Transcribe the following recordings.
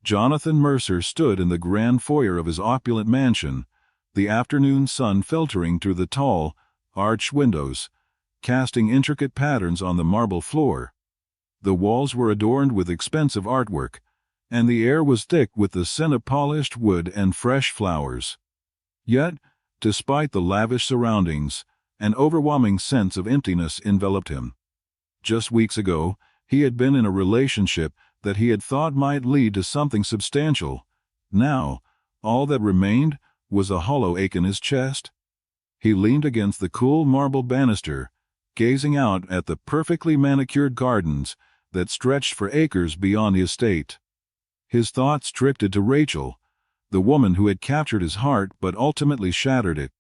Jonathan Mercer stood in the grand foyer of his opulent mansion, the afternoon sun filtering through the tall, arched windows, casting intricate patterns on the marble floor. The walls were adorned with expensive artwork, and the air was thick with the scent of polished wood and fresh flowers. Yet, despite the lavish surroundings, an overwhelming sense of emptiness enveloped him. Just weeks ago, he had been in a relationship that he had thought might lead to something substantial. Now, all that remained was a hollow ache in his chest. He leaned against the cool marble banister, gazing out at the perfectly manicured gardens that stretched for acres beyond the estate. His thoughts drifted to Rachel, the woman who had captured his heart but ultimately shattered it.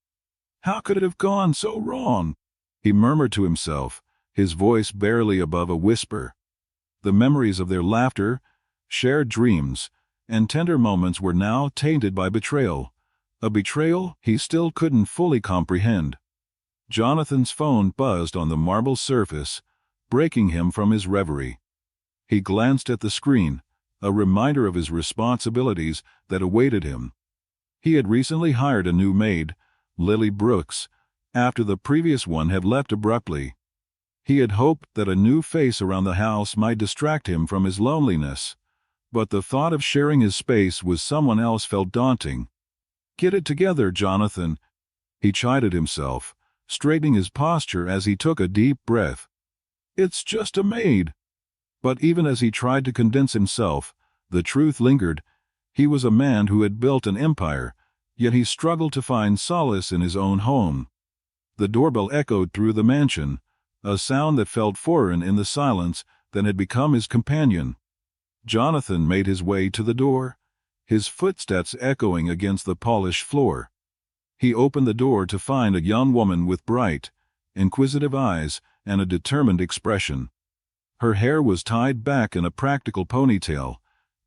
How could it have gone so wrong? He murmured to himself, his voice barely above a whisper. The memories of their laughter, shared dreams, and tender moments were now tainted by betrayal, a betrayal he still couldn't fully comprehend. Jonathan's phone buzzed on the marble surface, breaking him from his reverie. He glanced at the screen, a reminder of his responsibilities that awaited him. He had recently hired a new maid, Lily Brooks, after the previous one had left abruptly. He had hoped that a new face around the house might distract him from his loneliness, but the thought of sharing his space with someone else felt daunting. "Get it together, Jonathan," he chided himself, straightening his posture as he took a deep breath. "It's just a maid." But even as he tried to convince himself, the truth lingered. He was a man who had built an empire, yet he struggled to find solace in his own home. The doorbell echoed through the mansion, a sound that felt foreign in the silence that had become his companion. Jonathan made his way to the door, his footsteps echoing against the polished floor. He opened the door to find a young woman with bright, inquisitive eyes and a determined expression. Her hair was tied back in a practical ponytail,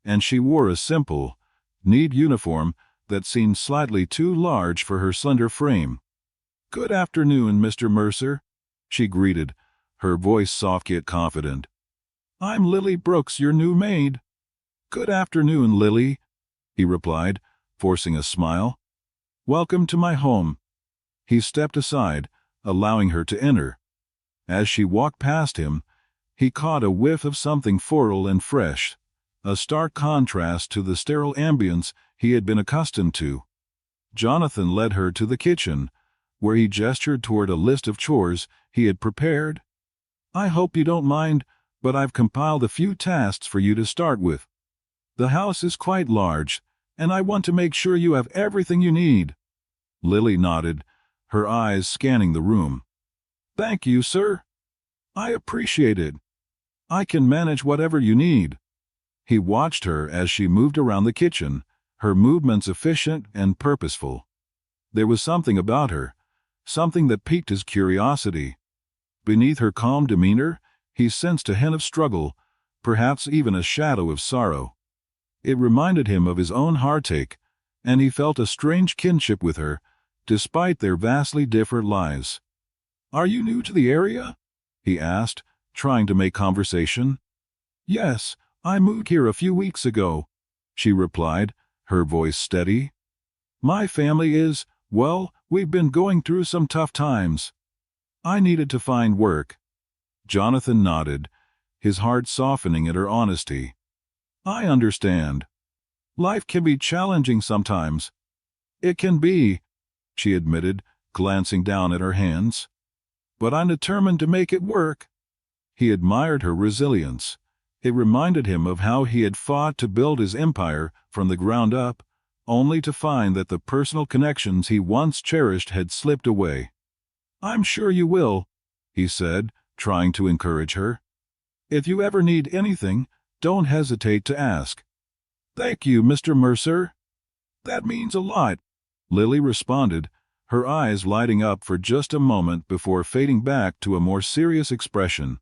and she wore a simple, neat uniform that seemed slightly too large for her slender frame. "Good afternoon, Mr. Mercer," she greeted, her voice soft yet confident. "I'm Lily Brooks, your new maid." "Good afternoon, Lily," he replied, forcing a smile. "Welcome to my home." He stepped aside, allowing her to enter. As she walked past him, he caught a whiff of something floral and fresh, a stark contrast to the sterile ambience he had been accustomed to. Jonathan led her to the kitchen, where he gestured toward a list of chores he had prepared. "I hope you don't mind, but I've compiled a few tasks for you to start with. The house is quite large, and I want to make sure you have everything you need." Lily nodded, her eyes scanning the room. "Thank you, sir. I appreciate it. I can manage whatever you need." He watched her as she moved around the kitchen, her movements efficient and purposeful. There was something about her, something that piqued his curiosity. Beneath her calm demeanor, he sensed a hint of struggle, perhaps even a shadow of sorrow. It reminded him of his own heartache, and he felt a strange kinship with her, despite their vastly different lives. "Are you new to the area?" he asked, trying to make conversation. "Yes, I moved here a few weeks ago," she replied, her voice steady. "My family is, well, we've been going through some tough times. I needed to find work." Jonathan nodded, his heart softening at her honesty. "I understand. Life can be challenging sometimes." "It can be," she admitted, glancing down at her hands. "But I'm determined to make it work." He admired her resilience. It reminded him of how he had fought to build his empire from the ground up, only to find that the personal connections he once cherished had slipped away. "I'm sure you will," he said, trying to encourage her. "If you ever need anything, don't hesitate to ask." "Thank you, Mr. Mercer. That means a lot," Lily responded, her eyes lighting up for just a moment before fading back to a more serious expression.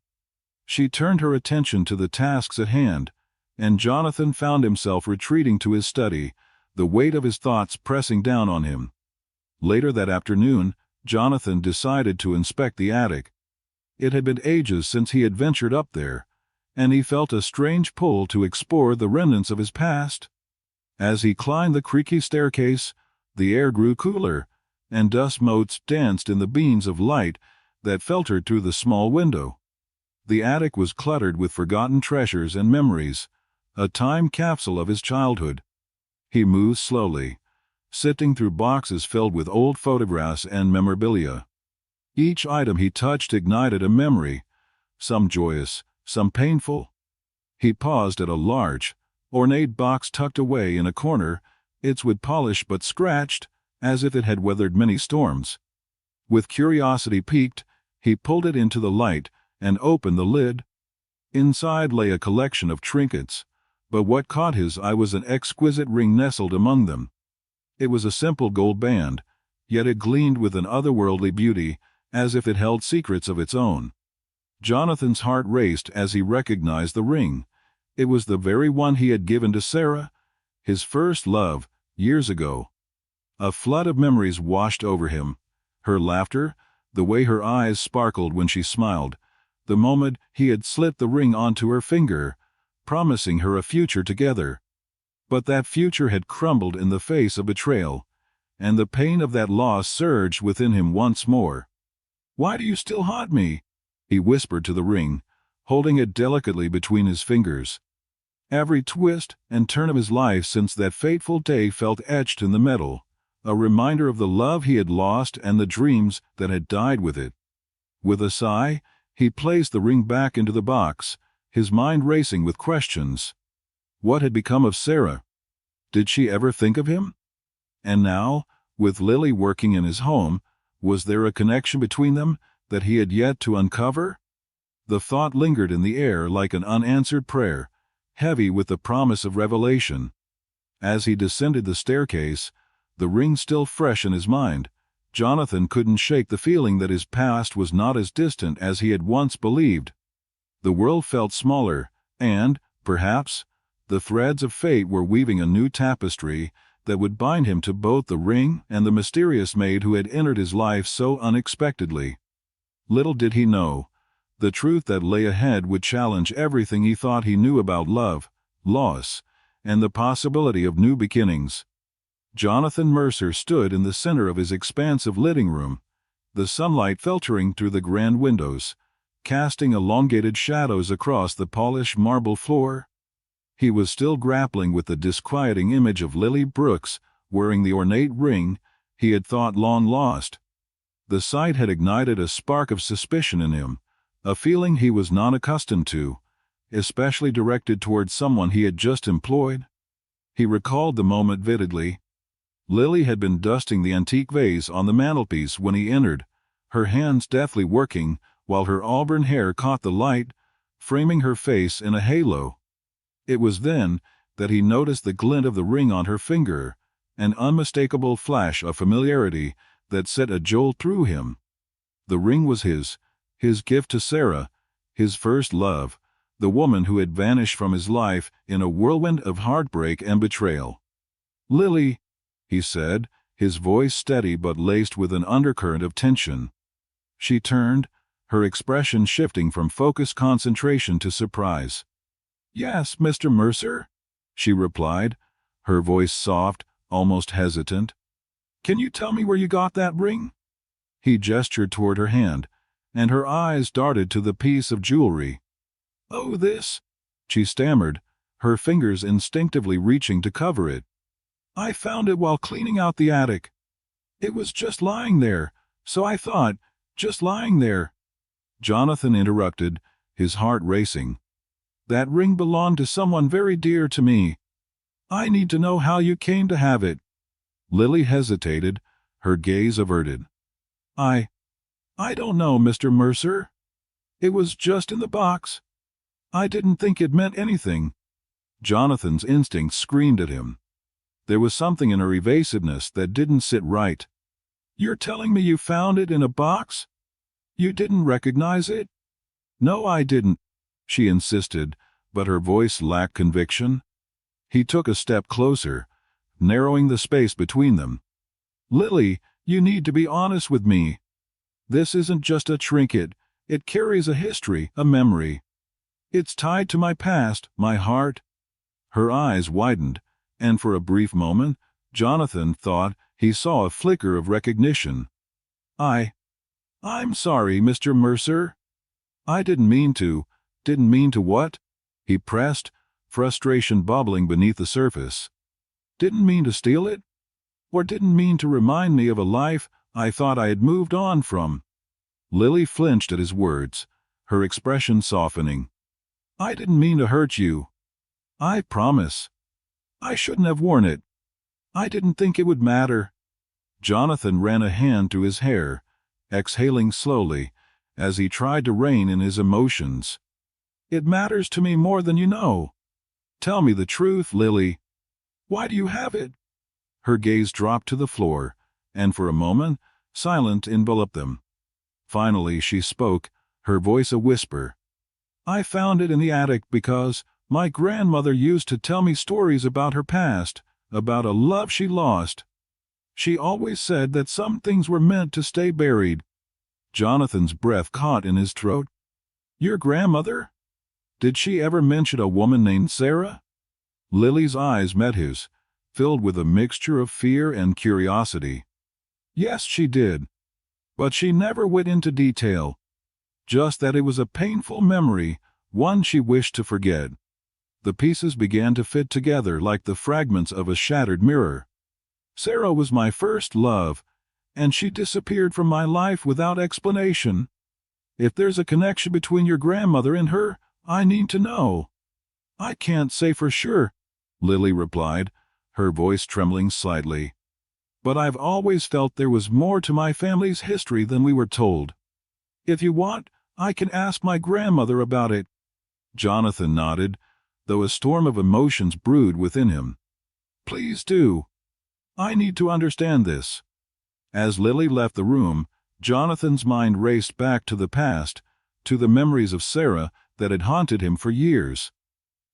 She turned her attention to the tasks at hand, and Jonathan found himself retreating to his study, the weight of his thoughts pressing down on him. Later that afternoon, Jonathan decided to inspect the attic. It had been ages since he had ventured up there, and he felt a strange pull to explore the remnants of his past. As he climbed the creaky staircase, the air grew cooler, and dust motes danced in the beams of light that filtered through the small window. The attic was cluttered with forgotten treasures and memories, a time capsule of his childhood. He moved slowly, sifting through boxes filled with old photographs and memorabilia. Each item he touched ignited a memory, some joyous, some painful. He paused at a large, ornate box tucked away in a corner, its wood polished but scratched, as if it had weathered many storms. With curiosity piqued, he pulled it into the light and opened the lid. Inside lay a collection of trinkets, but what caught his eye was an exquisite ring nestled among them. It was a simple gold band, yet it gleamed with an otherworldly beauty, as if it held secrets of its own. Jonathan's heart raced as he recognized the ring. It was the very one he had given to Sarah, his first love, years ago. A flood of memories washed over him. Her laughter, the way her eyes sparkled when she smiled, the moment he had slipped the ring onto her finger, promising her a future together. But that future had crumbled in the face of betrayal, and the pain of that loss surged within him once more. "Why do you still haunt me?" he whispered to the ring, holding it delicately between his fingers. Every twist and turn of his life since that fateful day felt etched in the metal, a reminder of the love he had lost and the dreams that had died with it. With a sigh, he placed the ring back into the box, his mind racing with questions. What had become of Sarah? Did she ever think of him? And now, with Lily working in his home, was there a connection between them that he had yet to uncover? The thought lingered in the air like an unanswered prayer, heavy with the promise of revelation. As he descended the staircase, the ring still fresh in his mind, Jonathan couldn't shake the feeling that his past was not as distant as he had once believed. The world felt smaller, and, perhaps, the threads of fate were weaving a new tapestry that would bind him to both the ring and the mysterious maid who had entered his life so unexpectedly. Little did he know, the truth that lay ahead would challenge everything he thought he knew about love, loss, and the possibility of new beginnings. Jonathan Mercer stood in the center of his expansive living room, the sunlight filtering through the grand windows, casting elongated shadows across the polished marble floor. He was still grappling with the disquieting image of Lily Brooks wearing the ornate ring he had thought long lost. The sight had ignited a spark of suspicion in him, a feeling he was not accustomed to, especially directed toward someone he had just employed. He recalled the moment vividly. Lily had been dusting the antique vase on the mantelpiece when he entered, her hands deftly working while her auburn hair caught the light, framing her face in a halo. It was then that he noticed the glint of the ring on her finger, an unmistakable flash of familiarity that sent a jolt through him. The ring was his gift to Sarah, his first love, the woman who had vanished from his life in a whirlwind of heartbreak and betrayal. "Lily," he said, his voice steady but laced with an undercurrent of tension. She turned, her expression shifting from focused concentration to surprise. "Yes, Mr. Mercer," she replied, her voice soft, almost hesitant. "Can you tell me where you got that ring?" He gestured toward her hand, and her eyes darted to the piece of jewelry. "Oh, this," she stammered, her fingers instinctively reaching to cover it. "I found it while cleaning out the attic. It was just lying there, so I thought, just lying there." Jonathan interrupted, his heart racing. "That ring belonged to someone very dear to me. I need to know how you came to have it." Lily hesitated, her gaze averted. I don't know, Mr. Mercer. It was just in the box. I didn't think it meant anything." Jonathan's instinct screamed at him. There was something in her evasiveness that didn't sit right. "You're telling me you found it in a box? You didn't recognize it?" "No, I didn't," she insisted, but her voice lacked conviction. He took a step closer, narrowing the space between them. "Lily, you need to be honest with me. This isn't just a trinket, it carries a history, a memory." It's tied to my past, my heart." Her eyes widened, and for a brief moment, Jonathan thought he saw a flicker of recognition. I'm sorry, Mr. Mercer. I didn't mean to. Didn't mean to what?" he pressed, frustration bubbling beneath the surface. "Didn't mean to steal it? Or didn't mean to remind me of a life I thought I had moved on from?" Lily flinched at his words, her expression softening. "I didn't mean to hurt you. I promise. I shouldn't have worn it. I didn't think it would matter." Jonathan ran a hand through his hair, exhaling slowly, as he tried to rein in his emotions. "It matters to me more than you know. Tell me the truth, Lily. Why do you have it?" Her gaze dropped to the floor, and for a moment, silence enveloped them. Finally she spoke, her voice a whisper. "I found it in the attic because my grandmother used to tell me stories about her past, about a love she lost. She always said that some things were meant to stay buried." Jonathan's breath caught in his throat. "Your grandmother? Did she ever mention a woman named Sarah?" Lily's eyes met his, filled with a mixture of fear and curiosity. "Yes, she did. But she never went into detail. Just that it was a painful memory, one she wished to forget." The pieces began to fit together like the fragments of a shattered mirror. "Sarah was my first love, and she disappeared from my life without explanation. If there's a connection between your grandmother and her, I need to know." "I can't say for sure," Lily replied, her voice trembling slightly. "But I've always felt there was more to my family's history than we were told. If you want, I can ask my grandmother about it." Jonathan nodded, though a storm of emotions brewed within him. "Please do. I need to understand this." As Lily left the room, Jonathan's mind raced back to the past, to the memories of Sarah that had haunted him for years.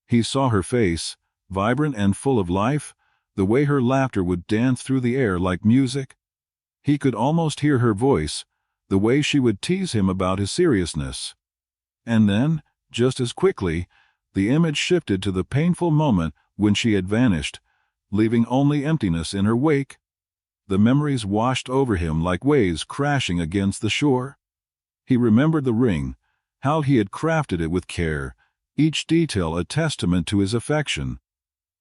He saw her face, vibrant and full of life, the way her laughter would dance through the air like music. He could almost hear her voice, the way she would tease him about his seriousness. And then, just as quickly, the image shifted to the painful moment when she had vanished, leaving only emptiness in her wake. The memories washed over him like waves crashing against the shore. He remembered the ring, how he had crafted it with care, each detail a testament to his affection.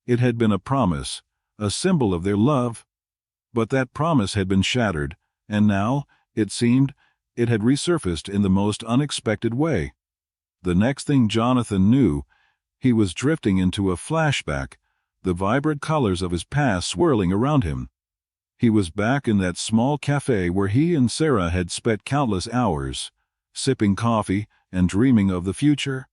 It had been a promise, a symbol of their love. But that promise had been shattered, and now, it seemed, it had resurfaced in the most unexpected way. The next thing Jonathan knew, he was drifting into a flashback, the vibrant colors of his past swirling around him. He was back in that small cafe where he and Sarah had spent countless hours, sipping coffee and dreaming of the future.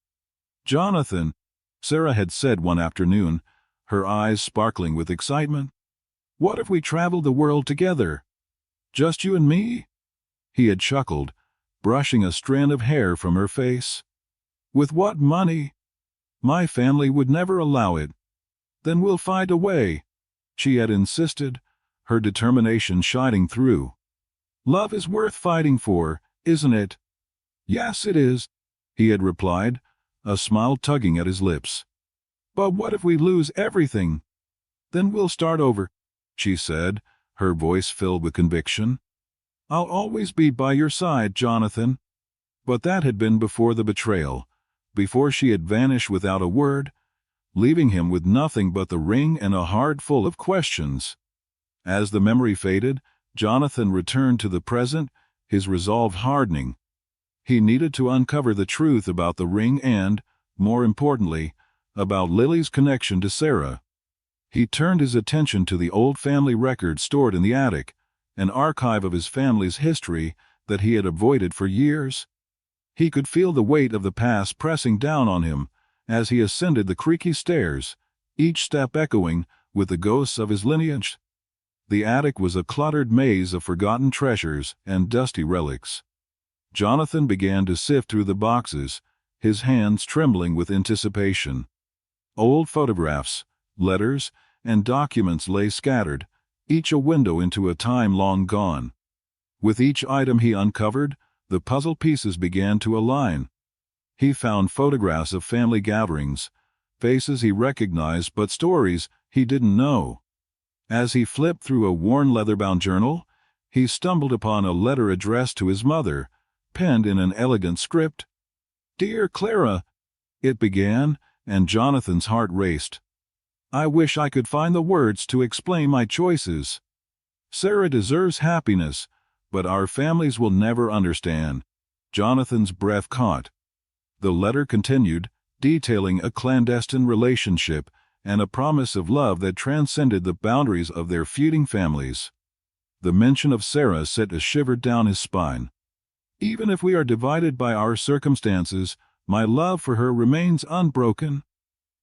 "Jonathan," Sarah had said one afternoon, her eyes sparkling with excitement, "what if we traveled the world together? Just you and me?" He had chuckled, brushing a strand of hair from her face. "With what money? My family would never allow it." "Then we'll find a way," she had insisted, her determination shining through. "Love is worth fighting for, isn't it?" "Yes, it is," he had replied, a smile tugging at his lips. "But what if we lose everything?" "Then we'll start over," she said, her voice filled with conviction. "I'll always be by your side, Jonathan." But that had been before the betrayal, before she had vanished without a word, leaving him with nothing but the ring and a heart full of questions. As the memory faded, Jonathan returned to the present, his resolve hardening. He needed to uncover the truth about the ring and, more importantly, about Lily's connection to Sarah. He turned his attention to the old family records stored in the attic, an archive of his family's history that he had avoided for years. He could feel the weight of the past pressing down on him as he ascended the creaky stairs, each step echoing with the ghosts of his lineage. The attic was a cluttered maze of forgotten treasures and dusty relics. Jonathan began to sift through the boxes, his hands trembling with anticipation. Old photographs, letters, and documents lay scattered, each a window into a time long gone. With each item he uncovered, the puzzle pieces began to align. He found photographs of family gatherings, faces he recognized but stories he didn't know. As he flipped through a worn leather-bound journal, he stumbled upon a letter addressed to his mother, penned in an elegant script. "Dear Clara," it began, and Jonathan's heart raced. "I wish I could find the words to explain my choices. Sarah deserves happiness, but our families will never understand." Jonathan's breath caught. The letter continued, detailing a clandestine relationship and a promise of love that transcended the boundaries of their feuding families. The mention of Sarah sent a shiver down his spine. "Even if we are divided by our circumstances, my love for her remains unbroken.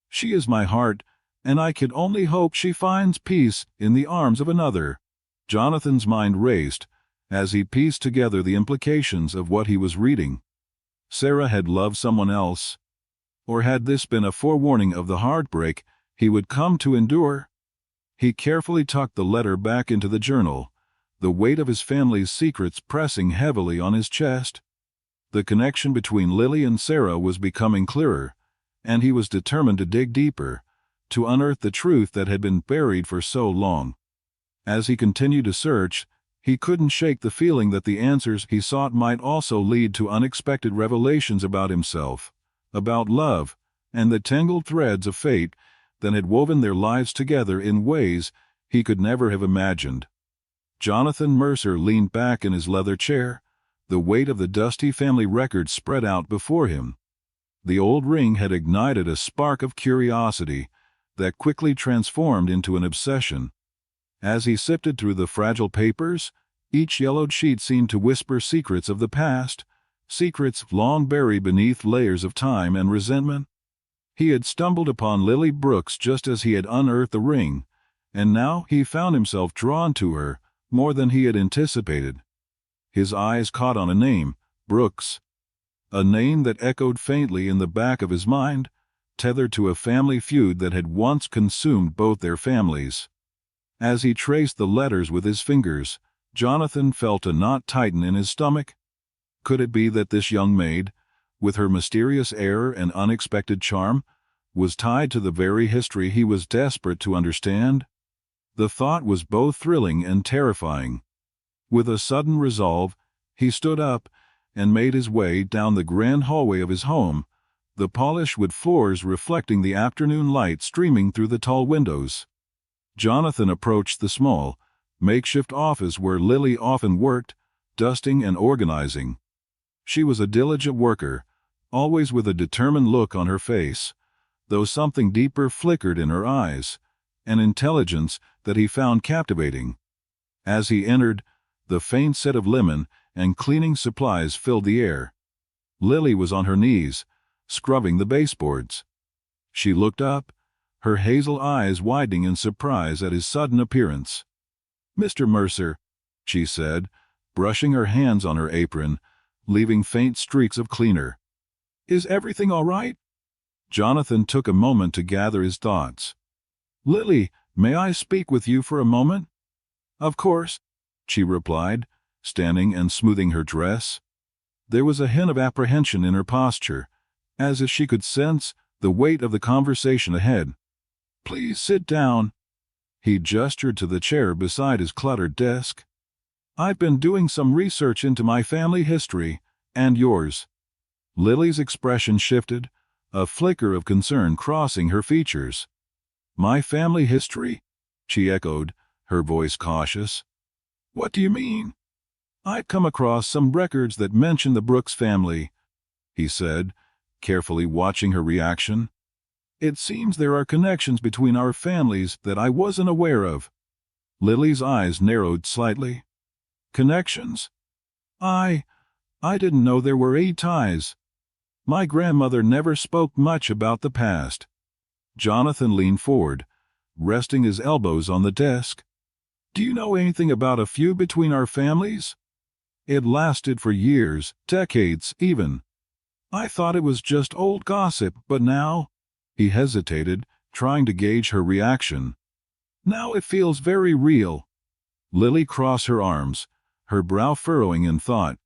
She is my heart, and I can only hope she finds peace in the arms of another." Jonathan's mind raced as he pieced together the implications of what he was reading. Sarah had loved someone else. Or had this been a forewarning of the heartbreak he would come to endure? He carefully tucked the letter back into the journal, the weight of his family's secrets pressing heavily on his chest. The connection between Lily and Sarah was becoming clearer, and he was determined to dig deeper, to unearth the truth that had been buried for so long. As he continued to search, he couldn't shake the feeling that the answers he sought might also lead to unexpected revelations about himself, about love, and the tangled threads of fate that had woven their lives together in ways he could never have imagined. Jonathan Mercer leaned back in his leather chair, the weight of the dusty family record spread out before him. The old ring had ignited a spark of curiosity that quickly transformed into an obsession. As he sifted through the fragile papers, each yellowed sheet seemed to whisper secrets of the past, secrets long buried beneath layers of time and resentment. He had stumbled upon Lily Brooks just as he had unearthed the ring, and now he found himself drawn to her more than he had anticipated. His eyes caught on a name, Brooks. A name that echoed faintly in the back of his mind, tethered to a family feud that had once consumed both their families. As he traced the letters with his fingers, Jonathan felt a knot tighten in his stomach. Could it be that this young maid, with her mysterious air and unexpected charm, was tied to the very history he was desperate to understand? The thought was both thrilling and terrifying. With a sudden resolve, he stood up and made his way down the grand hallway of his home, the polished wood floors reflecting the afternoon light streaming through the tall windows. Jonathan approached the small, makeshift office where Lily often worked, dusting and organizing. She was a diligent worker, always with a determined look on her face, though something deeper flickered in her eyes, an intelligence that he found captivating. As he entered, the faint scent of lemon and cleaning supplies filled the air. Lily was on her knees, scrubbing the baseboards. She looked up, her hazel eyes widening in surprise at his sudden appearance. "Mr. Mercer," she said, brushing her hands on her apron, leaving faint streaks of cleaner. "Is everything all right?" Jonathan took a moment to gather his thoughts. "Lily, may I speak with you for a moment?" "Of course," she replied, standing and smoothing her dress. There was a hint of apprehension in her posture, as if she could sense the weight of the conversation ahead. "Please sit down." He gestured to the chair beside his cluttered desk. "I've been doing some research into my family history, and yours." Lily's expression shifted, a flicker of concern crossing her features. "My family history?" she echoed, her voice cautious. "What do you mean?" "I've come across some records that mention the Brooks family," he said, carefully watching her reaction. "It seems there are connections between our families that I wasn't aware of." Lily's eyes narrowed slightly. "Connections? I didn't know there were any ties. My grandmother never spoke much about the past." Jonathan leaned forward, resting his elbows on the desk. "Do you know anything about a feud between our families? It lasted for years, decades even. I thought it was just old gossip, but now—" He hesitated, trying to gauge her reaction. "Now it feels very real." Lily crossed her arms, her brow furrowing in thought.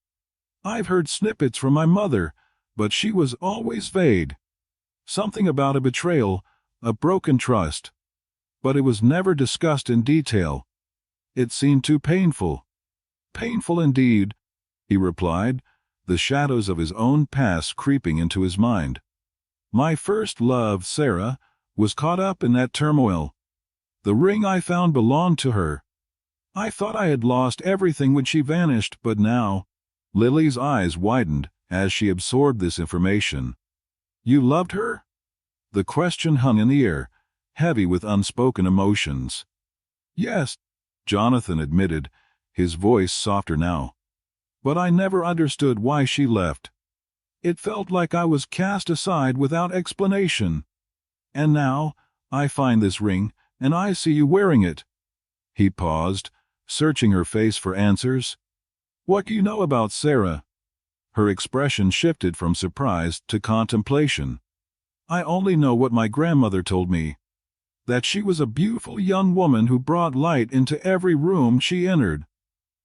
"I've heard snippets from my mother, but she was always vague. Something about a betrayal, a broken trust. But it was never discussed in detail. It seemed too painful. Painful indeed, he replied, the shadows of his own past creeping into his mind. My first love, Sarah, was caught up in that turmoil. The ring I found belonged to her. I thought I had lost everything when she vanished, but now... Lily's eyes widened as she absorbed this information. You loved her? The question hung in the air, heavy with unspoken emotions. Yes, Jonathan admitted, his voice softer now. But I never understood why she left. It felt like I was cast aside without explanation. And now, I find this ring, and I see you wearing it. He paused, searching her face for answers. What do you know about Sarah? Her expression shifted from surprise to contemplation. I only know what my grandmother told me. That she was a beautiful young woman who brought light into every room she entered.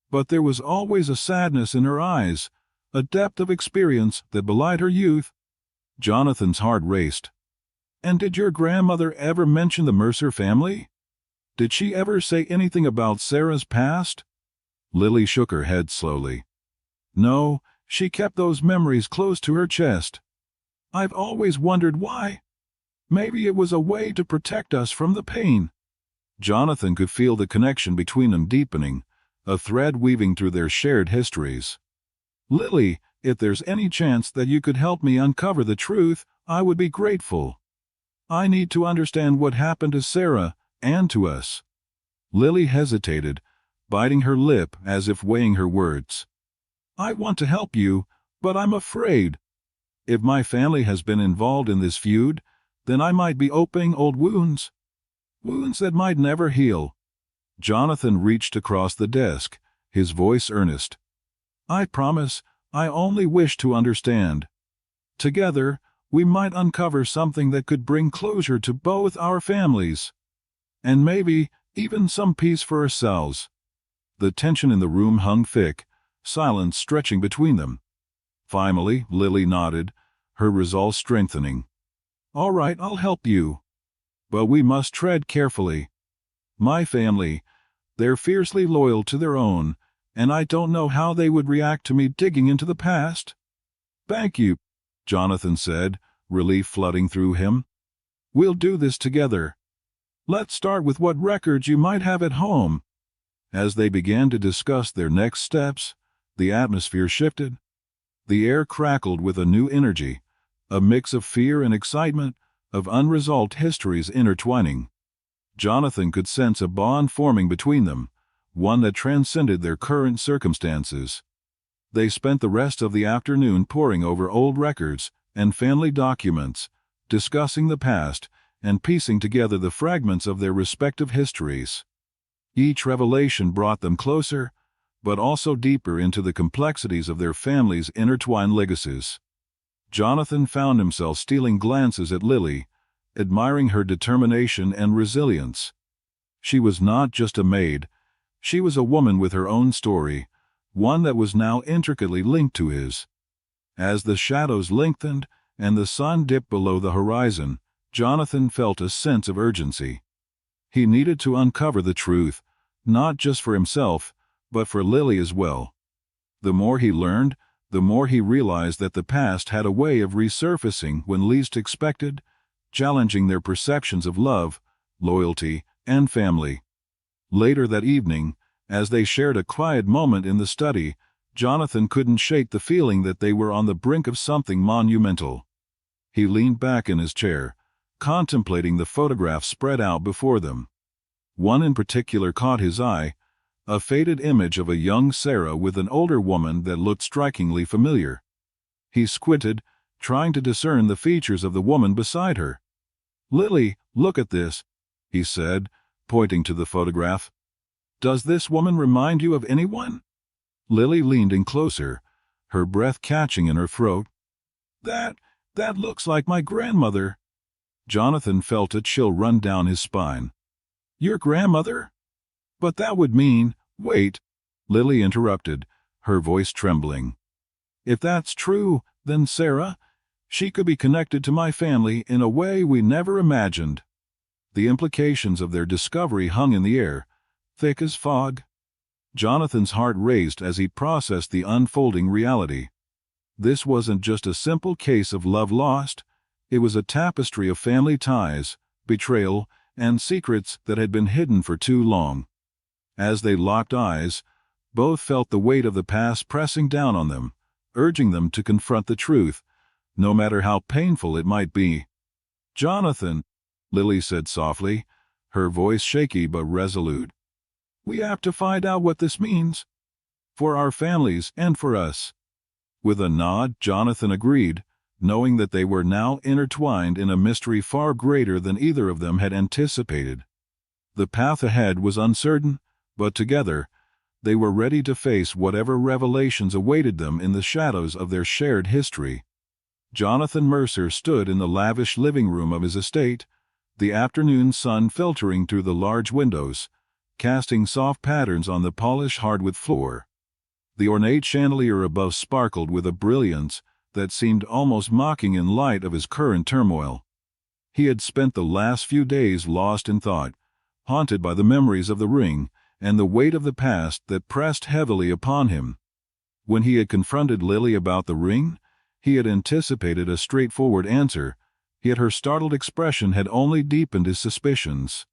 But there was always a sadness in her eyes, a depth of experience that belied her youth. Jonathan's heart raced. And did your grandmother ever mention the Mercer family? Did she ever say anything about Sarah's past? Lily shook her head slowly. No, she kept those memories close to her chest. I've always wondered why. Maybe it was a way to protect us from the pain. Jonathan could feel the connection between them deepening, a thread weaving through their shared histories. Lily, if there's any chance that you could help me uncover the truth, I would be grateful. I need to understand what happened to Sarah and to us. Lily hesitated, biting her lip as if weighing her words. I want to help you, but I'm afraid. If my family has been involved in this feud, then I might be opening old wounds. Wounds that might never heal. Jonathan reached across the desk, his voice earnest. I promise, I only wish to understand. Together, we might uncover something that could bring closure to both our families. And maybe even some peace for ourselves. The tension in the room hung thick, silence stretching between them. Finally, Lily nodded, her resolve strengthening. All right, I'll help you. But we must tread carefully. My family, they're fiercely loyal to their own, and I don't know how they would react to me digging into the past. Thank you, Jonathan said, relief flooding through him. We'll do this together. Let's start with what records you might have at home. As they began to discuss their next steps, the atmosphere shifted. The air crackled with a new energy, a mix of fear and excitement, of unresolved histories intertwining. Jonathan could sense a bond forming between them, one that transcended their current circumstances. They spent the rest of the afternoon poring over old records and family documents, discussing the past and piecing together the fragments of their respective histories. Each revelation brought them closer, but also deeper into the complexities of their family's intertwined legacies. Jonathan found himself stealing glances at Lily, admiring her determination and resilience. She was not just a maid, she was a woman with her own story, one that was now intricately linked to his. As the shadows lengthened and the sun dipped below the horizon, Jonathan felt a sense of urgency. He needed to uncover the truth, not just for himself, but for Lily as well. The more he learned, the more he realized that the past had a way of resurfacing when least expected, challenging their perceptions of love, loyalty, and family. Later that evening, as they shared a quiet moment in the study, Jonathan couldn't shake the feeling that they were on the brink of something monumental. He leaned back in his chair, contemplating the photographs spread out before them. One in particular caught his eye, a faded image of a young Sarah with an older woman that looked strikingly familiar. He squinted, trying to discern the features of the woman beside her. "Lily, look at this," he said, pointing to the photograph. "Does this woman remind you of anyone?" Lily leaned in closer, her breath catching in her throat. That looks like my grandmother." Jonathan felt a chill run down his spine. "Your grandmother? But that would mean—" "Wait," Lily interrupted, her voice trembling. "If that's true, Then Sarah, she could be connected to my family in a way we never imagined. The implications of their discovery hung in the air, thick as fog. Jonathan's heart raced as he processed the unfolding reality. This wasn't just a simple case of love lost, it was a tapestry of family ties, betrayal, and secrets that had been hidden for too long. As they locked eyes, both felt the weight of the past pressing down on them, urging them to confront the truth, no matter how painful it might be. "Jonathan," Lily said softly, her voice shaky but resolute. "We have to find out what this means. For our families and for us." With a nod, Jonathan agreed, knowing that they were now intertwined in a mystery far greater than either of them had anticipated. The path ahead was uncertain, but together, they were ready to face whatever revelations awaited them in the shadows of their shared history. Jonathan Mercer stood in the lavish living room of his estate, the afternoon sun filtering through the large windows, casting soft patterns on the polished hardwood floor. The ornate chandelier above sparkled with a brilliance that seemed almost mocking in light of his current turmoil. He had spent the last few days lost in thought, haunted by the memories of the ring and the weight of the past that pressed heavily upon him. When he had confronted Lily about the ring, he had anticipated a straightforward answer, yet her startled expression had only deepened his suspicions.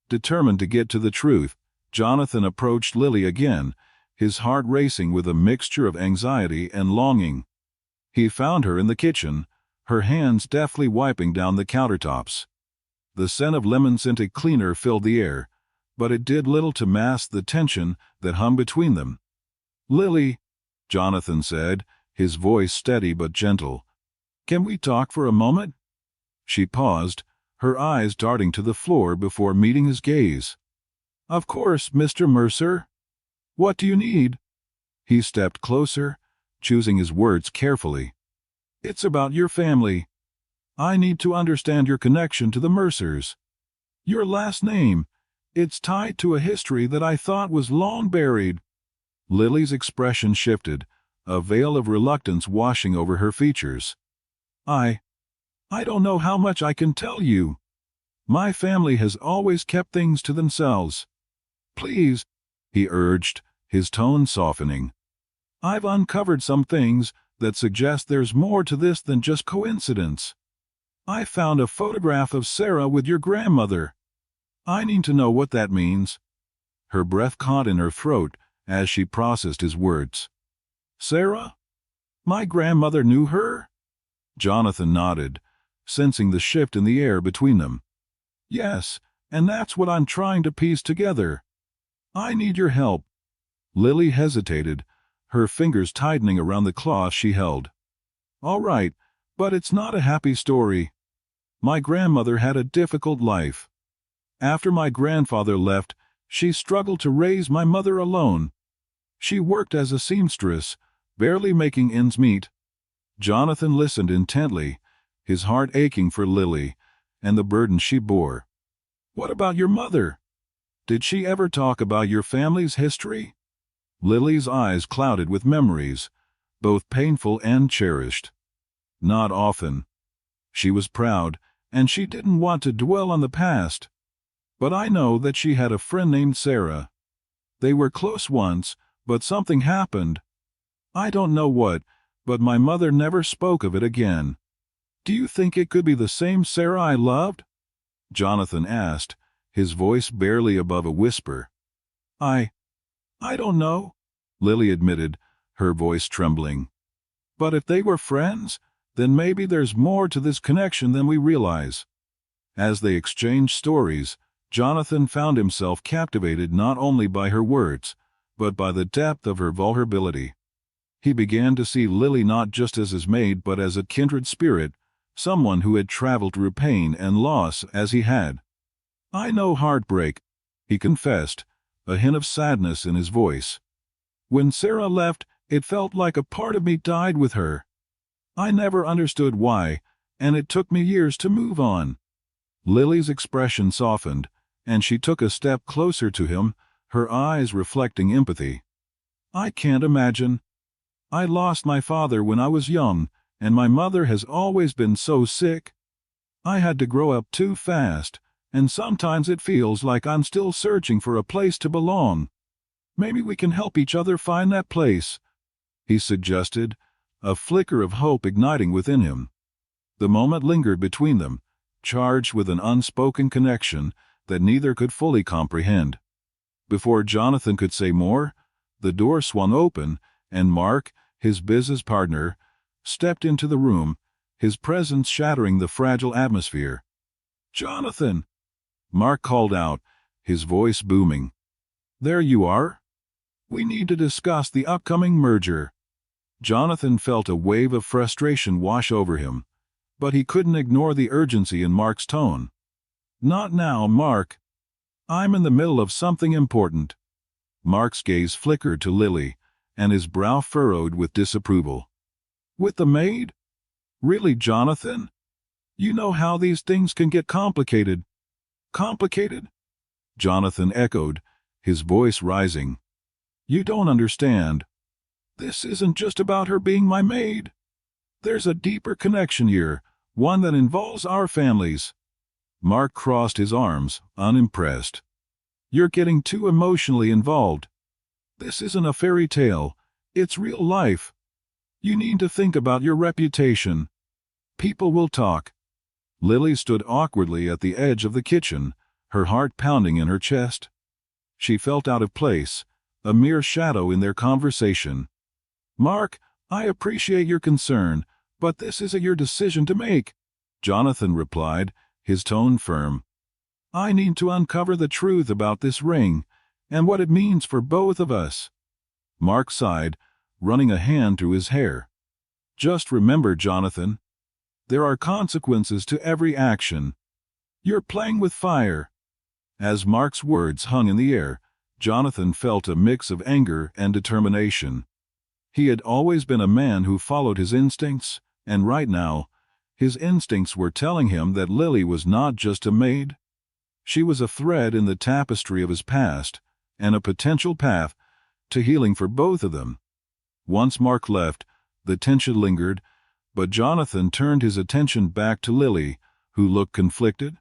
Determined to get to the truth, Jonathan approached Lily again, his heart racing with a mixture of anxiety and longing. He found her in the kitchen, her hands deftly wiping down the countertops. The scent of lemon-scented cleaner filled the air, but it did little to mask the tension that hung between them. "Lily," Jonathan said, his voice steady but gentle, "can we talk for a moment?" She paused, her eyes darting to the floor before meeting his gaze. "Of course, Mr. Mercer. What do you need?" He stepped closer, choosing his words carefully. "It's about your family. I need to understand your connection to the Mercers. Your last name, it's tied to a history that I thought was long buried." Lily's expression shifted, a veil of reluctance washing over her features. I don't know how much I can tell you. My family has always kept things to themselves. Please," he urged, his tone softening. "I've uncovered some things that suggest there's more to this than just coincidence. I found a photograph of Sarah with your grandmother. I need to know what that means." Her breath caught in her throat as she processed his words. "Sarah? My grandmother knew her?" Jonathan nodded, sensing the shift in the air between them. "Yes, and that's what I'm trying to piece together. I need your help." Lily hesitated, her fingers tightening around the cloth she held. "All right, but it's not a happy story. My grandmother had a difficult life. After my grandfather left, she struggled to raise my mother alone. She worked as a seamstress, barely making ends meet." Jonathan listened intently, his heart aching for Lily and the burden she bore. "What about your mother? Did she ever talk about your family's history?" Lily's eyes clouded with memories, both painful and cherished. "Not often. She was proud, and she didn't want to dwell on the past. But I know that she had a friend named Sarah. They were close once, but something happened. I don't know what, but my mother never spoke of it again. Do you think it could be the same Sarah I loved?" Jonathan asked, his voice barely above a whisper. I don't know," Lily admitted, her voice trembling. "But if they were friends, then maybe there's more to this connection than we realize." As they exchanged stories, Jonathan found himself captivated not only by her words, but by the depth of her vulnerability. He began to see Lily not just as his maid but as a kindred spirit, someone who had traveled through pain and loss as he had. "I know heartbreak," he confessed, a hint of sadness in his voice. "When Sarah left, it felt like a part of me died with her. I never understood why, and it took me years to move on." Lily's expression softened, and she took a step closer to him, her eyes reflecting empathy. "I can't imagine. I lost my father when I was young, And my mother has always been so sick. I had to grow up too fast, and sometimes it feels like I'm still searching for a place to belong. Maybe we can help each other find that place," he suggested, a flicker of hope igniting within him. The moment lingered between them, charged with an unspoken connection that neither could fully comprehend. Before Jonathan could say more, the door swung open, and Mark, his business partner, stepped into the room, his presence shattering the fragile atmosphere. "Jonathan!" Mark called out, his voice booming. "There you are. We need to discuss the upcoming merger." Jonathan felt a wave of frustration wash over him, but he couldn't ignore the urgency in Mark's tone. "Not now, Mark. I'm in the middle of something important." Mark's gaze flickered to Lily, and his brow furrowed with disapproval. "With the maid? Really, Jonathan? You know how these things can get complicated." "Complicated?" Jonathan echoed, his voice rising. "You don't understand. This isn't just about her being my maid. There's a deeper connection here, one that involves our families." Mark crossed his arms, unimpressed. "You're getting too emotionally involved. This isn't a fairy tale. It's real life. You need to think about your reputation. People will talk." Lily stood awkwardly at the edge of the kitchen, her heart pounding in her chest. She felt out of place, a mere shadow in their conversation. "Mark, I appreciate your concern, but this isn't your decision to make," Jonathan replied, his tone firm. "I need to uncover the truth about this ring, and what it means for both of us." Mark sighed, running a hand through his hair. "Just remember, Jonathan, there are consequences to every action. You're playing with fire." As Mark's words hung in the air, Jonathan felt a mix of anger and determination. He had always been a man who followed his instincts, and right now, his instincts were telling him that Lily was not just a maid. She was a thread in the tapestry of his past, and a potential path to healing for both of them. Once Mark left, the tension lingered, but Jonathan turned his attention back to Lily, who looked conflicted.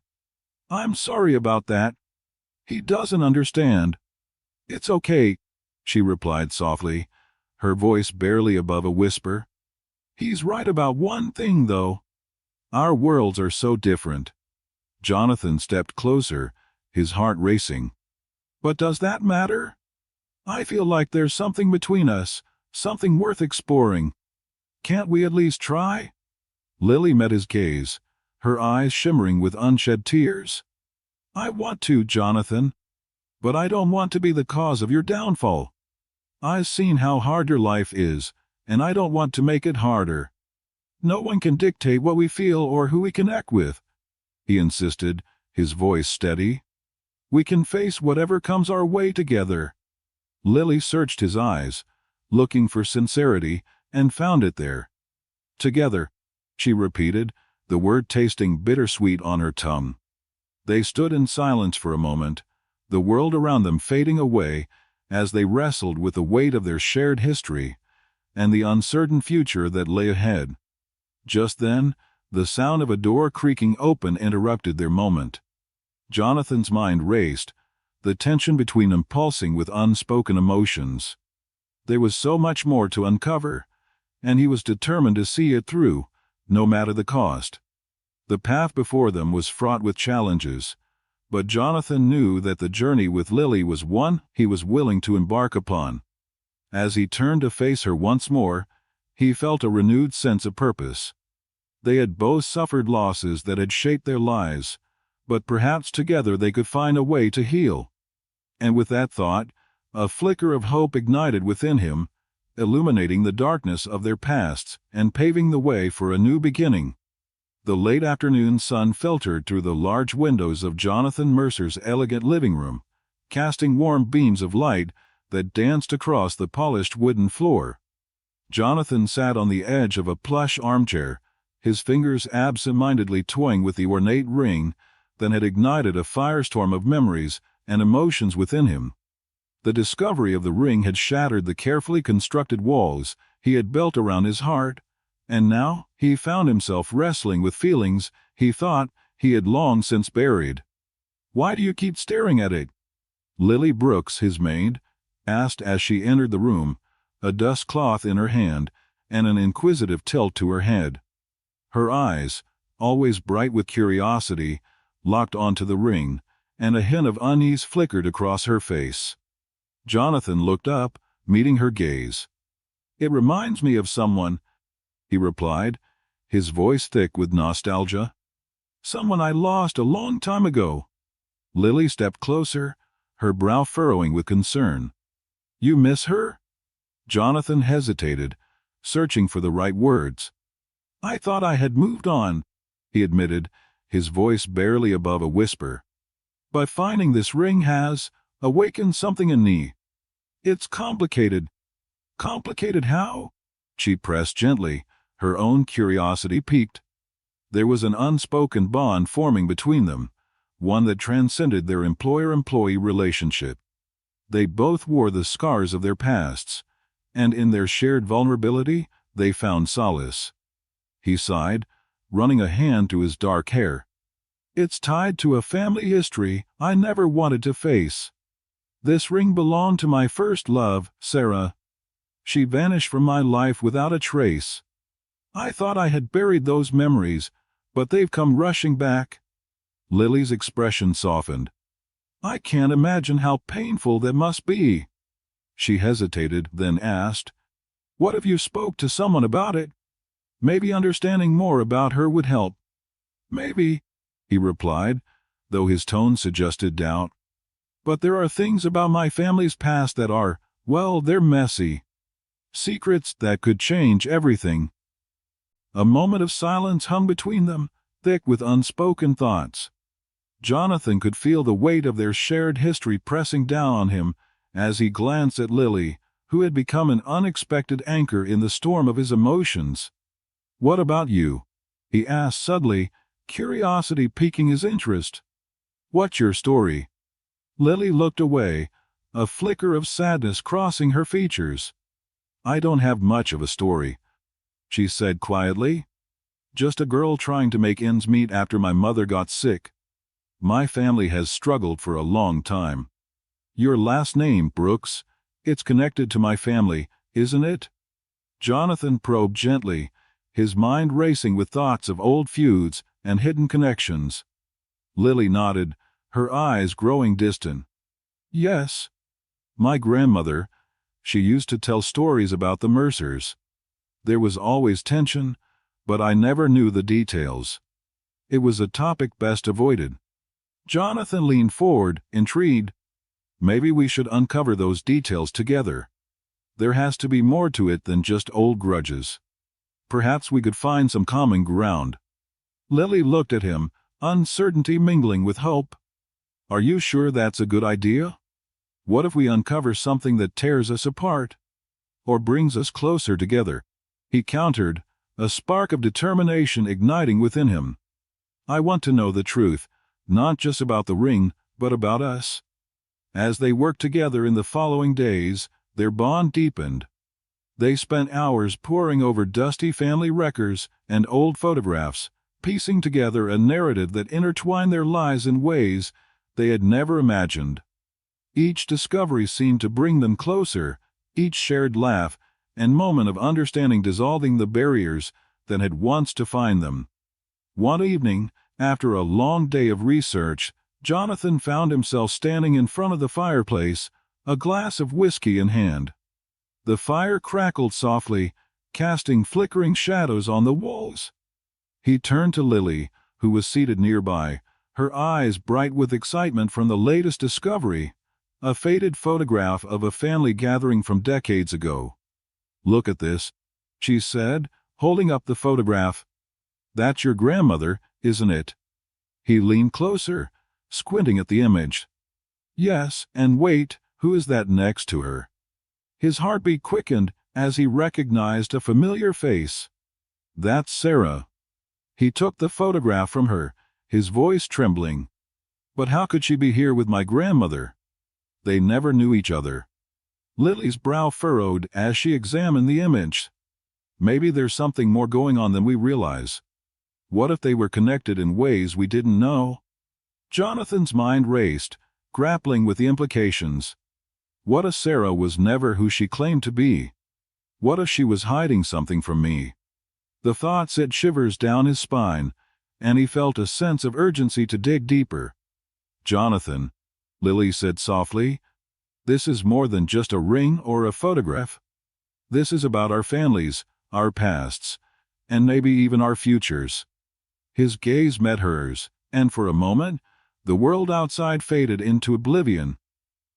"I'm sorry about that. He doesn't understand." "It's okay," she replied softly, her voice barely above a whisper. "He's right about one thing, though. Our worlds are so different." Jonathan stepped closer, his heart racing. "But does that matter? I feel like there's something between us, something worth exploring. Can't we at least try?" Lily met his gaze, her eyes shimmering with unshed tears. "I want to, Jonathan. But I don't want to be the cause of your downfall. I've seen how hard your life is, and I don't want to make it harder. No one can dictate what we feel or who we connect with," he insisted, his voice steady. "We can face whatever comes our way together." Lily searched his eyes, looking for sincerity, and found it there. "Together," she repeated, the word tasting bittersweet on her tongue. They stood in silence for a moment, the world around them fading away as they wrestled with the weight of their shared history and the uncertain future that lay ahead. Just then, the sound of a door creaking open interrupted their moment. Jonathan's mind raced, the tension between them pulsing with unspoken emotions. There was so much more to uncover, and he was determined to see it through, no matter the cost. The path before them was fraught with challenges, but Jonathan knew that the journey with Lily was one he was willing to embark upon. As he turned to face her once more, he felt a renewed sense of purpose. They had both suffered losses that had shaped their lives, but perhaps together they could find a way to heal. And with that thought, a flicker of hope ignited within him, illuminating the darkness of their pasts and paving the way for a new beginning. The late afternoon sun filtered through the large windows of Jonathan Mercer's elegant living room, casting warm beams of light that danced across the polished wooden floor. Jonathan sat on the edge of a plush armchair, his fingers absent-mindedly toying with the ornate ring that had ignited a firestorm of memories and emotions within him. The discovery of the ring had shattered the carefully constructed walls he had built around his heart, And now he found himself wrestling with feelings he thought he had long since buried. "Why do you keep staring at it?" Lily Brooks, his maid, asked as she entered the room, a dust cloth in her hand and an inquisitive tilt to her head. Her eyes, always bright with curiosity, locked onto the ring, and a hint of unease flickered across her face. Jonathan looked up, meeting her gaze. "It reminds me of someone," he replied, his voice thick with nostalgia. "Someone I lost a long time ago." Lily stepped closer, her brow furrowing with concern. "You miss her?" Jonathan hesitated, searching for the right words. "I thought I had moved on," he admitted, his voice barely above a whisper. "But finding this ring has awakened something in me. It's complicated." "Complicated how?" She pressed gently, her own curiosity piqued. There was an unspoken bond forming between them, one that transcended their employer-employee relationship. They both wore the scars of their pasts, and in their shared vulnerability they found solace. He sighed, running a hand through his dark hair. "It's tied to a family history I never wanted to face. This ring belonged to my first love, Sarah. She vanished from my life without a trace. I thought I had buried those memories, but they've come rushing back." Lily's expression softened. "I can't imagine how painful that must be." She hesitated, then asked, "What if you spoke to someone about it? Maybe understanding more about her would help." "Maybe," he replied, though his tone suggested doubt. "But there are things about my family's past that are, well, they're messy. Secrets that could change everything." A moment of silence hung between them, thick with unspoken thoughts. Jonathan could feel the weight of their shared history pressing down on him as he glanced at Lily, who had become an unexpected anchor in the storm of his emotions. "What about you?" he asked suddenly, curiosity piquing his interest. "What's your story?" Lily looked away, a flicker of sadness crossing her features. "I don't have much of a story," she said quietly. "Just a girl trying to make ends meet after my mother got sick. My family has struggled for a long time. Your last name, Brooks, it's connected to my family, isn't it?" Jonathan probed gently, his mind racing with thoughts of old feuds and hidden connections. Lily nodded, her eyes growing distant. "Yes. My grandmother, she used to tell stories about the Mercers. There was always tension, but I never knew the details. It was a topic best avoided." Jonathan leaned forward, intrigued. "Maybe we should uncover those details together. There has to be more to it than just old grudges. Perhaps we could find some common ground." Lily looked at him, uncertainty mingling with hope. "Are you sure that's a good idea? What if we uncover something that tears us apart? Or brings us closer together?" He countered, a spark of determination igniting within him. "I want to know the truth, not just about the ring, but about us." As they worked together in the following days, their bond deepened. They spent hours poring over dusty family records and old photographs, piecing together a narrative that intertwined their lives in ways they had never imagined. Each discovery seemed to bring them closer, each shared laugh and moment of understanding dissolving the barriers that had once defined them. One evening, after a long day of research, Jonathan found himself standing in front of the fireplace, a glass of whiskey in hand. The fire crackled softly, casting flickering shadows on the walls. He turned to Lily, who was seated nearby, her eyes bright with excitement from the latest discovery, a faded photograph of a family gathering from decades ago. "Look at this," she said, holding up the photograph. "That's your grandmother, isn't it?" He leaned closer, squinting at the image. "Yes, and wait, who is that next to her?" His heartbeat quickened as he recognized a familiar face. "That's Sarah." He took the photograph from her, his voice trembling. "But how could she be here with my grandmother?" They never knew each other. Lily's brow furrowed as she examined the image. Maybe there's something more going on than we realize. What if they were connected in ways we didn't know? Jonathan's mind raced, grappling with the implications. What if Sarah was never who she claimed to be? What if she was hiding something from me? The thought sent shivers down his spine, and he felt a sense of urgency to dig deeper. "Jonathan," Lily said softly, "this is more than just a ring or a photograph. This is about our families, our pasts, and maybe even our futures." His gaze met hers, and for a moment, the world outside faded into oblivion.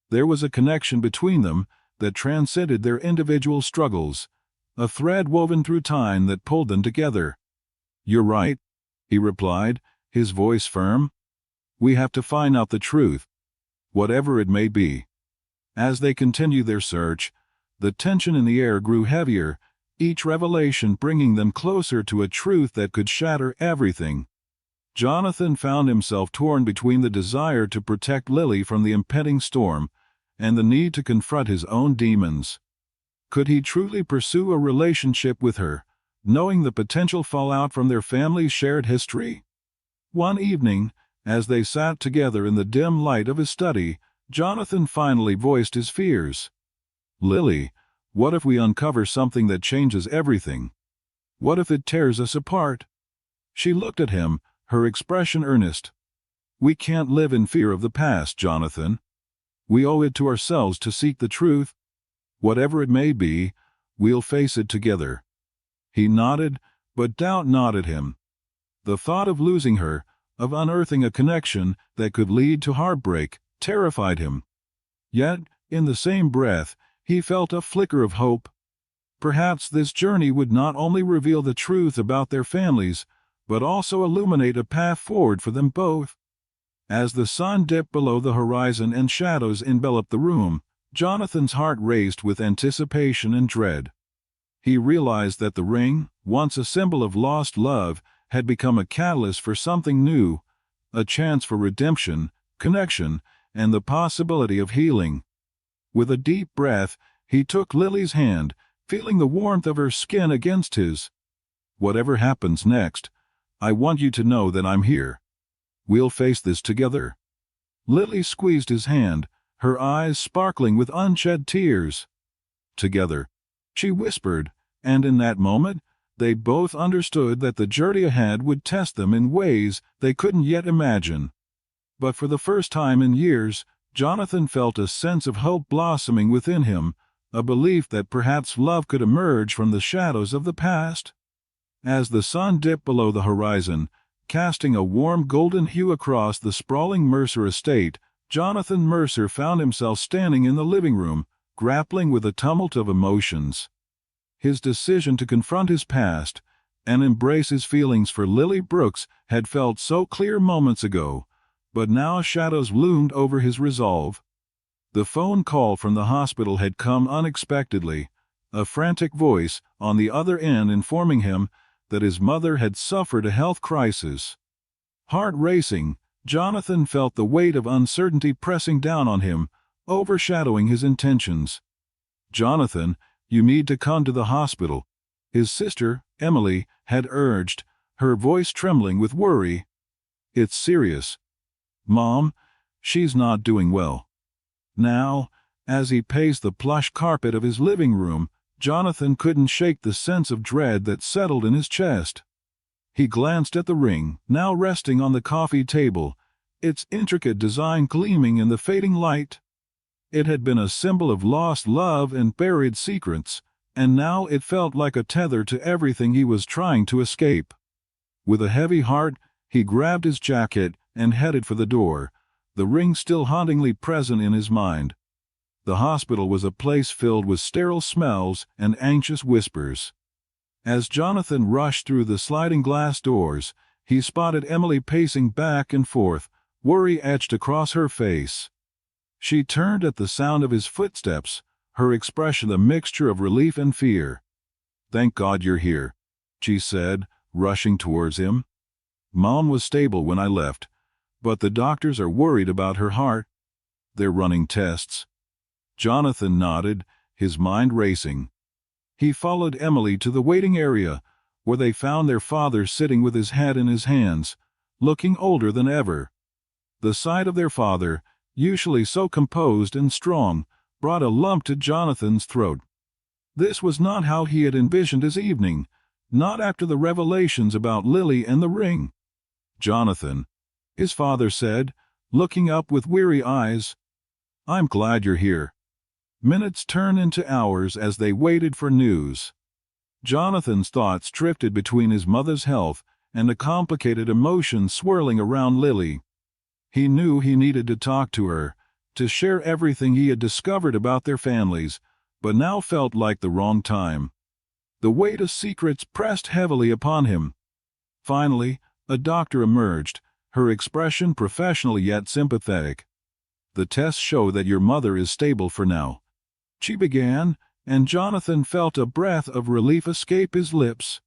There was a connection between them that transcended their individual struggles, a thread woven through time that pulled them together. "You're right," he replied, his voice firm. "We have to find out the truth, whatever it may be." As they continued their search, the tension in the air grew heavier, each revelation bringing them closer to a truth that could shatter everything. Jonathan found himself torn between the desire to protect Lily from the impending storm and the need to confront his own demons. Could he truly pursue a relationship with her, knowing the potential fallout from their family's shared history? One evening, as they sat together in the dim light of his study, Jonathan finally voiced his fears. "Lily, what if we uncover something that changes everything? What if it tears us apart?" She looked at him, her expression earnest. "We can't live in fear of the past, Jonathan. We owe it to ourselves to seek the truth. Whatever it may be, we'll face it together." He nodded, but doubt gnawed him. The thought of losing her, of unearthing a connection that could lead to heartbreak, terrified him. Yet, in the same breath, he felt a flicker of hope. Perhaps this journey would not only reveal the truth about their families, but also illuminate a path forward for them both. As the sun dipped below the horizon and shadows enveloped the room, Jonathan's heart raced with anticipation and dread. He realized that the ring, once a symbol of lost love, had become a catalyst for something new, a chance for redemption, connection, and the possibility of healing. With a deep breath, he took Lily's hand, feeling the warmth of her skin against his. "Whatever happens next, I want you to know that I'm here. We'll face this together." Lily squeezed his hand, her eyes sparkling with unshed tears. "Together," she whispered, and in that moment, they both understood that the journey ahead would test them in ways they couldn't yet imagine. But for the first time in years, Jonathan felt a sense of hope blossoming within him, a belief that perhaps love could emerge from the shadows of the past. As the sun dipped below the horizon, casting a warm golden hue across the sprawling Mercer estate, Jonathan Mercer found himself standing in the living room, grappling with a tumult of emotions. His decision to confront his past and embrace his feelings for Lily Brooks had felt so clear moments ago, but now shadows loomed over his resolve. The phone call from the hospital had come unexpectedly, a frantic voice on the other end informing him that his mother had suffered a health crisis. Heart racing, Jonathan felt the weight of uncertainty pressing down on him, overshadowing his intentions. "Jonathan, you need to come to the hospital," his sister, Emily, had urged, her voice trembling with worry. "It's serious. Mom, she's not doing well." Now, as he paced the plush carpet of his living room, Jonathan couldn't shake the sense of dread that settled in his chest. He glanced at the ring, now resting on the coffee table, its intricate design gleaming in the fading light. It had been a symbol of lost love and buried secrets, and now it felt like a tether to everything he was trying to escape. With a heavy heart, he grabbed his jacket and headed for the door, the ring still hauntingly present in his mind. The hospital was a place filled with sterile smells and anxious whispers. As Jonathan rushed through the sliding glass doors, he spotted Emily pacing back and forth, worry etched across her face. She turned at the sound of his footsteps, her expression a mixture of relief and fear. "Thank God you're here," she said, rushing towards him. "Mom was stable when I left, but the doctors are worried about her heart. They're running tests." Jonathan nodded, his mind racing. He followed Emily to the waiting area, where they found their father sitting with his head in his hands, looking older than ever. The sight of their father, usually so composed and strong, brought a lump to Jonathan's throat. This was not how he had envisioned his evening, not after the revelations about Lily and the ring. "Jonathan," his father said, looking up with weary eyes, "I'm glad you're here." Minutes turned into hours as they waited for news. Jonathan's thoughts drifted between his mother's health and the complicated emotions swirling around Lily. He knew he needed to talk to her, to share everything he had discovered about their families, but now felt like the wrong time. The weight of secrets pressed heavily upon him. Finally, a doctor emerged, her expression professional yet sympathetic. "The tests show that your mother is stable for now," she began, and Jonathan felt a breath of relief escape his lips.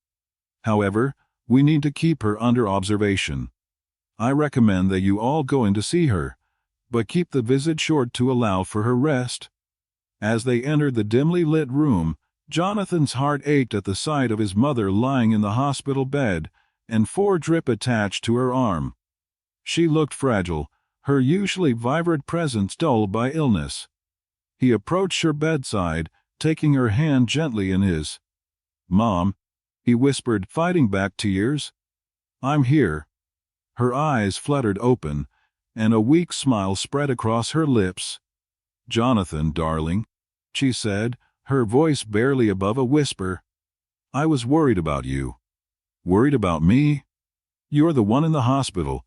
"However, we need to keep her under observation. I recommend that you all go in to see her, but keep the visit short to allow for her rest." As they entered the dimly lit room, Jonathan's heart ached at the sight of his mother lying in the hospital bed, and 4-drip attached to her arm. She looked fragile, her usually vibrant presence dulled by illness. He approached her bedside, taking her hand gently in his. "Mom," he whispered, fighting back tears. "I'm here." Her eyes fluttered open, and a weak smile spread across her lips. "Jonathan, darling," she said, her voice barely above a whisper. "I was worried about you." "Worried about me?" "You're the one in the hospital,"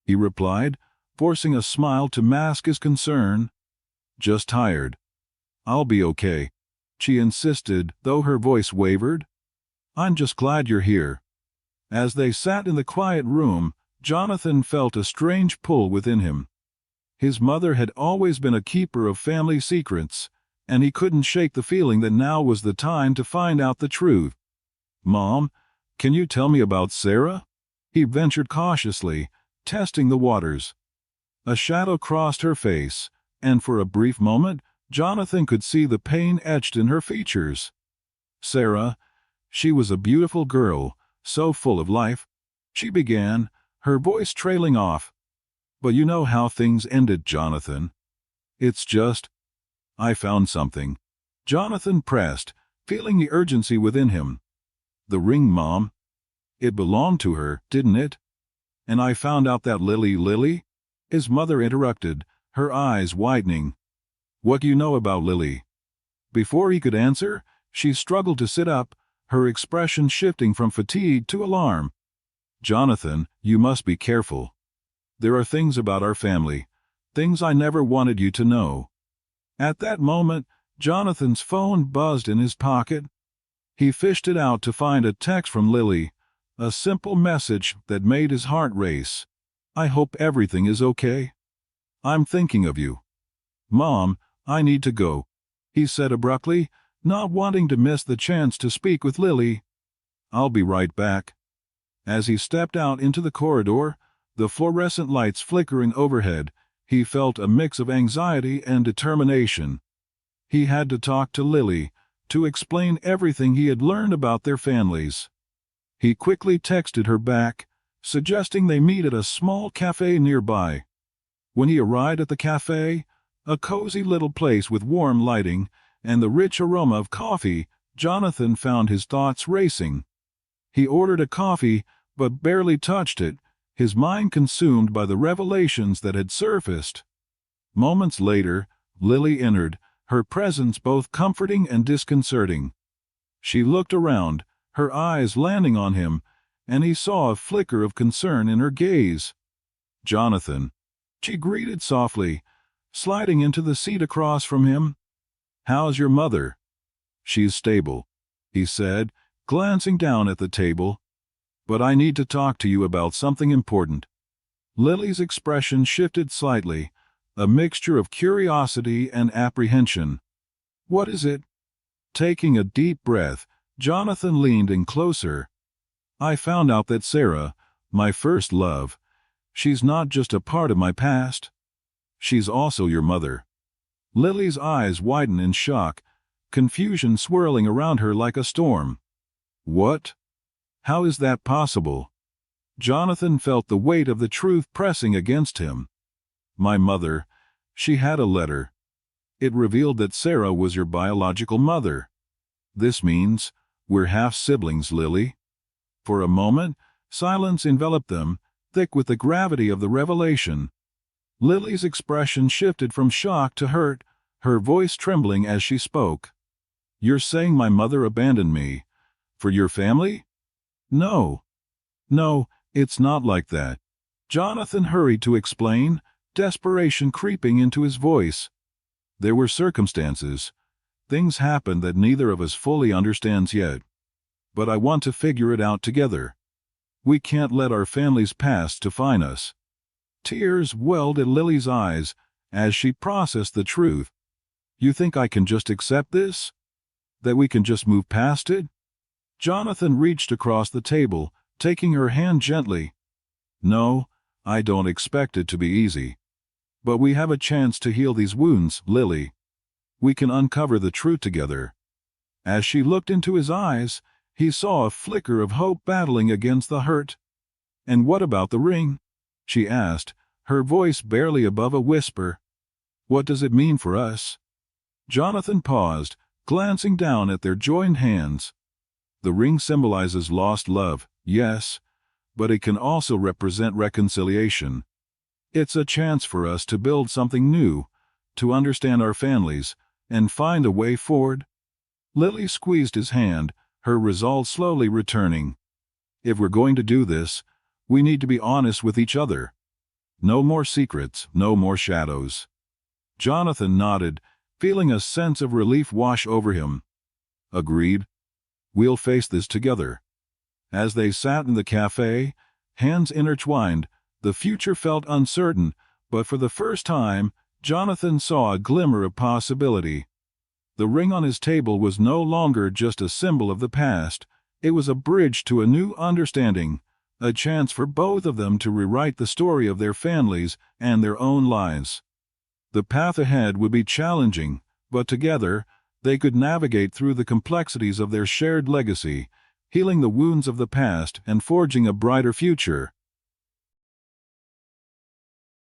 he replied, forcing a smile to mask his concern. "Just tired." "I'll be okay," she insisted, though her voice wavered. "I'm just glad you're here." As they sat in the quiet room, Jonathan felt a strange pull within him. His mother had always been a keeper of family secrets, and he couldn't shake the feeling that now was the time to find out the truth. "Mom, can you tell me about Sarah?" he ventured cautiously, testing the waters. A shadow crossed her face, and for a brief moment, Jonathan could see the pain etched in her features. "Sarah, she was a beautiful girl, so full of life," she began, her voice trailing off. "But you know how things ended, Jonathan. It's just—" "I found something," Jonathan pressed, feeling the urgency within him. "The ring, Mom. It belonged to her, didn't it? And I found out that Lily, his mother interrupted, her eyes widening. "What do you know about Lily?" Before he could answer, she struggled to sit up, her expression shifting from fatigue to alarm. "Jonathan, you must be careful. There are things about our family, things I never wanted you to know." At that moment, Jonathan's phone buzzed in his pocket. He fished it out to find a text from Lily, a simple message that made his heart race. "I hope everything is okay. I'm thinking of you." "Mom, I need to go," he said abruptly, not wanting to miss the chance to speak with Lily. "I'll be right back." As he stepped out into the corridor, the fluorescent lights flickering overhead, he felt a mix of anxiety and determination. He had to talk to Lily, to explain everything he had learned about their families. He quickly texted her back, suggesting they meet at a small cafe nearby. When he arrived at the cafe, a cozy little place with warm lighting and the rich aroma of coffee, Jonathan found his thoughts racing. He ordered a coffee, but barely touched it, his mind consumed by the revelations that had surfaced. Moments later, Lily entered, her presence both comforting and disconcerting. She looked around, her eyes landing on him, and he saw a flicker of concern in her gaze. "Jonathan," she greeted softly, sliding into the seat across from him. "How's your mother?" "She's stable," he said, glancing down at the table. "But I need to talk to you about something important." Lily's expression shifted slightly, a mixture of curiosity and apprehension. "What is it?" Taking a deep breath, Jonathan leaned in closer. "I found out that Sarah, my first love, she's not just a part of my past. She's also your mother." Lily's eyes widened in shock, confusion swirling around her like a storm. What? How is that possible? Jonathan felt the weight of the truth pressing against him. My mother, she had a letter. It revealed that Sarah was your biological mother. This means we're half-siblings, Lily. For a moment, silence enveloped them, thick with the gravity of the revelation. Lily's expression shifted from shock to hurt, her voice trembling as she spoke. You're saying my mother abandoned me? For your family? No. No, it's not like that. Jonathan hurried to explain, desperation creeping into his voice. There were circumstances. Things happened that neither of us fully understands yet. But I want to figure it out together. We can't let our family's past define us. Tears welled at Lily's eyes as she processed the truth. You think I can just accept this? That we can just move past it? Jonathan reached across the table, taking her hand gently. No, I don't expect it to be easy. But we have a chance to heal these wounds, Lily. We can uncover the truth together. As she looked into his eyes, he saw a flicker of hope battling against the hurt. And what about the ring? She asked, her voice barely above a whisper. What does it mean for us? Jonathan paused, glancing down at their joined hands. The ring symbolizes lost love, yes, but it can also represent reconciliation. It's a chance for us to build something new, to understand our families, and find a way forward. Lily squeezed his hand, her resolve slowly returning. If we're going to do this, we need to be honest with each other. No more secrets, no more shadows. Jonathan nodded, feeling a sense of relief wash over him. Agreed. We'll face this together. As they sat in the cafe, hands intertwined, the future felt uncertain, but for the first time, Jonathan saw a glimmer of possibility. The ring on his table was no longer just a symbol of the past, it was a bridge to a new understanding, a chance for both of them to rewrite the story of their families and their own lives. The path ahead would be challenging, but together, they could navigate through the complexities of their shared legacy, healing the wounds of the past and forging a brighter future.